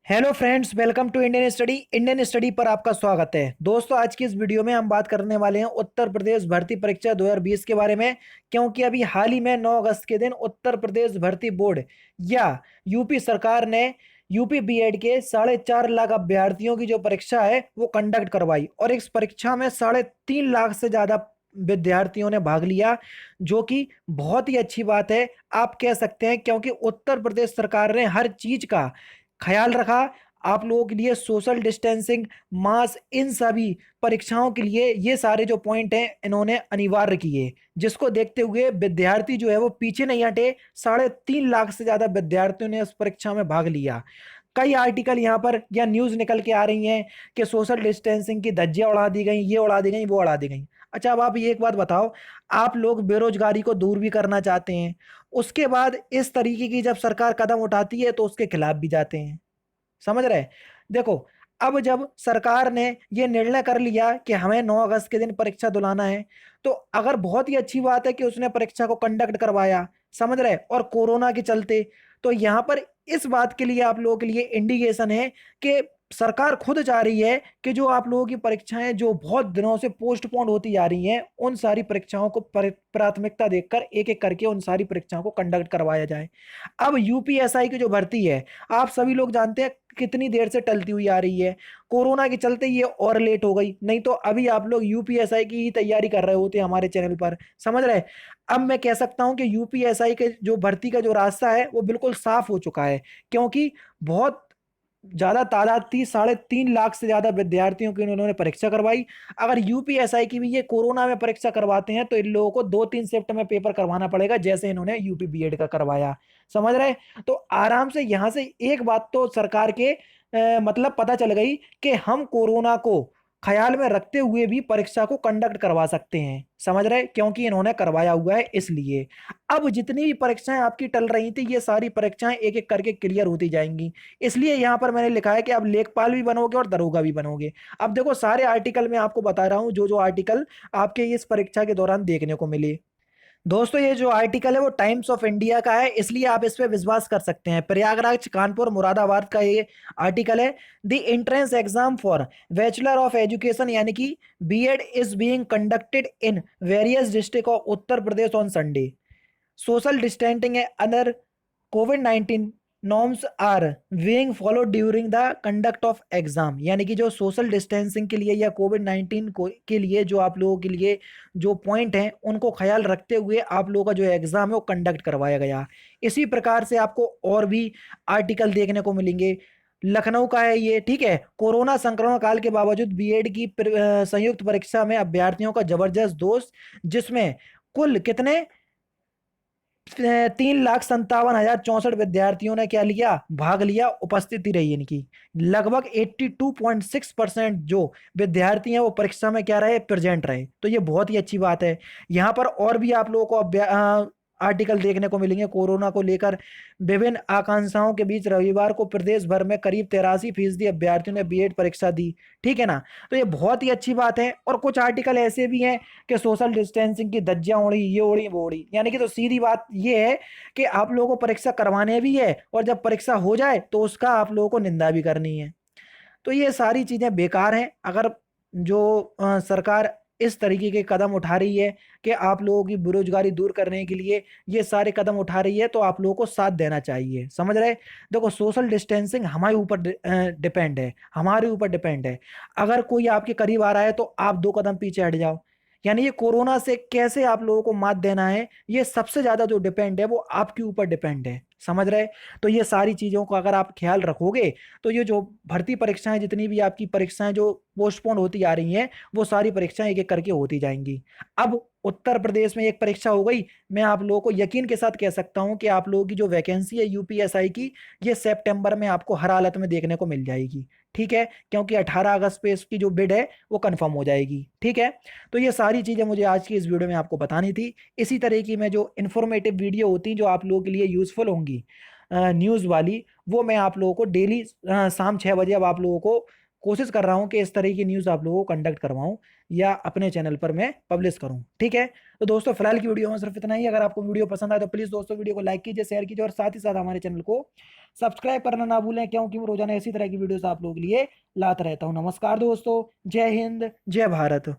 Hello friends, welcome to Indian study पर आपका स्वागत है। दोस्तों, आज की इस वीडियो में हम बात करने वाले हैं उत्तर प्रदेश भर्ती परीक्षा 2020 के बारे में। क्योंकि अभी हाल ही में 9 अगस्त के दिन उत्तर प्रदेश भर्ती बोर्ड या यूपी सरकार ने यूपी बीएड के 4.5 लाख अभ्यर्थियों की जो परीक्षा है वो कंडक्ट करवाई और इस परीक्षा में 3.5 लाख से ज़्यादा विद्यार्थियों ने भाग लिया, जो कि बहुत ही अच्छी बात है आप कह सकते हैं। क्योंकि उत्तर प्रदेश सरकार ने हर चीज़ का ख्याल रखा। आप लोगों के लिए सोशल डिस्टेंसिंग, मास, इन सभी परीक्षाओं के लिए ये सारे जो पॉइंट हैं इन्होंने अनिवार्य किए, जिसको देखते हुए विद्यार्थी जो है वो पीछे नहीं हटे। 3.5 लाख से ज्यादा विद्यार्थियों ने इस परीक्षा में भाग लिया। कई आर्टिकल यहाँ पर या न्यूज निकल के आ रही हैं कि सोशल डिस्टेंसिंग की धज्जियां उड़ा दी गई, ये उड़ा दी गई, वो उड़ा दी गई। अच्छा, अब आप ये एक बात बताओ, आप लोग बेरोजगारी को दूर भी करना चाहते हैं, उसके बाद इस तरीके की जब सरकार कदम उठाती है तो उसके खिलाफ भी जाते हैं। समझ रहे? देखो, अब जब सरकार ने ये निर्णय कर लिया कि हमें 9 अगस्त के दिन परीक्षा दिलाना है, तो अगर बहुत ही अच्छी बात है कि उसने परीक्षा को कंडक्ट करवाया, समझ रहे, और कोरोना के चलते, तो यहाँ पर इस बात के लिए आप लोगों के लिए इंडिकेशन है कि सरकार खुद चाह रही है कि जो आप लोगों की परीक्षाएं जो बहुत दिनों से पोस्टपोन होती जा रही हैं, उन सारी परीक्षाओं को प्राथमिकता देकर एक एक करके उन सारी परीक्षाओं को कंडक्ट करवाया जाए। अब यूपीएसआई की जो भर्ती है, आप सभी लोग जानते हैं कितनी देर से टलती हुई आ रही है। कोरोना के चलते ये और लेट हो गई, नहीं तो अभी आप लोग यूपीएसआई की ही तैयारी कर रहे होते हमारे चैनल पर। समझ रहे? अब मैं कह सकता हूं कि यूपीएसआई के जो भर्ती का जो रास्ता है वो बिल्कुल साफ हो चुका है। क्योंकि बहुत ज्यादा तादाद थी, 3.5 लाख से ज्यादा विद्यार्थियों की उन्होंने परीक्षा करवाई। अगर यूपीएसआई की भी ये कोरोना में परीक्षा करवाते हैं तो इन लोगों को 2-3 शिफ्ट में पेपर करवाना पड़ेगा, जैसे इन्होंने यूपी बीएड का करवाया। समझ रहे? तो आराम से यहां से एक बात तो सरकार के मतलब पता चल गई कि हम कोरोना को ख्याल में रखते हुए भी परीक्षा को कंडक्ट करवा सकते हैं। समझ रहे? क्योंकि इन्होंने करवाया हुआ है इसलिए। अब जितनी भी परीक्षाएं आपकी टल रही थी, ये सारी परीक्षाएं एक एक करके क्लियर होती जाएंगी। इसलिए यहां पर मैंने लिखा है कि अब लेखपाल भी बनोगे और दरोगा भी बनोगे। अब देखो, सारे आर्टिकल मैं आपको बता रहा हूं, जो जो आर्टिकल आपके इस परीक्षा के दौरान देखने को मिले। दोस्तों, ये जो आर्टिकल है वो टाइम्स ऑफ इंडिया का है, इसलिए आप इस पे विश्वास कर सकते हैं। प्रयागराज, कानपुर, मुरादाबाद का ये आर्टिकल है। The entrance exam for bachelor of education यानी कि B Ed is being conducted in various district of Uttar Pradesh on Sunday. Social distancing है अंडर कोविड-19 norms are being followed during the conduct of exam. यानी कि जो सोशल डिस्टेंसिंग के लिए या कोविड-19 के लिए जो आप लोगों के लिए जो पॉइंट हैं उनको ख्याल रखते हुए आप लोगों का जो एग्जाम है वो कंडक्ट करवाया गया। इसी प्रकार से आपको और भी आर्टिकल देखने को मिलेंगे। लखनऊ का है ये, ठीक है। कोरोना संक्रमण काल के बावजूद बीएड की संयुक्त परीक्षा में अभ्यर्थियों का जबरदस्त दोस्त, जिसमें कुल कितने 3,57,064 विद्यार्थियों ने क्या लिया, भाग लिया, उपस्थिति रही इनकी। लगभग 82.6% जो विद्यार्थी हैं वो परीक्षा में क्या रहे, प्रेजेंट रहे। तो ये बहुत ही अच्छी बात है। यहाँ पर और भी आप लोगों को आर्टिकल देखने को मिलेंगे कोरोना को लेकर। विभिन्न आकांक्षाओं के बीच रविवार को प्रदेश भर में करीब 83% अभ्यर्थियों ने बीएड परीक्षा दी। ठीक है ना? तो ये बहुत ही अच्छी बात है। और कुछ आर्टिकल ऐसे भी हैं कि सोशल डिस्टेंसिंग की धज्जियां उड़ी, ये उड़ी, वो उड़ी। यानी कि तो सीधी बात ये है कि आप लोगों को परीक्षा करवाने भी है और जब परीक्षा हो जाए तो उसका आप लोगों को निंदा भी करनी है। तो ये सारी चीजें बेकार हैं। अगर जो सरकार इस तरीके के कदम उठा रही है कि आप लोगों की बेरोजगारी दूर करने के लिए ये सारे कदम उठा रही है, तो आप लोगों को साथ देना चाहिए। समझ रहे? देखो, सोशल डिस्टेंसिंग हमारे ऊपर डिपेंड है, हमारे ऊपर डिपेंड है। अगर कोई आपके करीब आ रहा है तो आप 2 कदम पीछे हट जाओ। यानी ये कोरोना से कैसे आप लोगों को मात देना है, ये सबसे ज्यादा जो डिपेंड है वो आपके ऊपर डिपेंड है। समझ रहे? तो ये सारी चीजों का अगर आप ख्याल रखोगे तो ये जो भर्ती परीक्षाएं, जितनी भी आपकी परीक्षाएं जो पोस्टपोन होती आ रही हैं, वो सारी परीक्षाएं एक एक करके होती जाएंगी। अब उत्तर प्रदेश में एक परीक्षा हो गई, मैं आप लोगों को यकीन के साथ कह सकता हूं कि आप लोगों की जो वैकेंसी है यूपीएसआई की, ये सितंबर में आपको हर हालत में देखने को मिल जाएगी। ठीक है? क्योंकि 18 अगस्त पे इसकी जो बिड है वो कंफर्म हो जाएगी। ठीक है? तो ये सारी चीजें मुझे आज की इस वीडियो में आपको बतानी थी। इसी तरह की मैं जो इन्फॉर्मेटिव वीडियो होती जो आप लोगों के लिए यूजफुल होंगी न्यूज़ वाली, वो मैं आप लोगों को डेली शाम 6 बजे अब आप लोगों को कोशिश कर रहा हूँ कि इस तरह की न्यूज़ आप लोगों को कंडक्ट करवाऊँ या अपने चैनल पर मैं पब्लिश करूँ। ठीक है, तो दोस्तों फिलहाल की वीडियो में सिर्फ इतना ही। अगर आपको वीडियो पसंद आए तो प्लीज़ दोस्तों वीडियो को लाइक कीजिए, शेयर कीजिए और साथ ही साथ हमारे चैनल को सब्सक्राइब करना ना भूलें, क्योंकि मैं रोजाना इसी तरह की वीडियोस आप लोगों के लिए लाता रहता हूँ। नमस्कार दोस्तों, जय हिंद, जय भारत।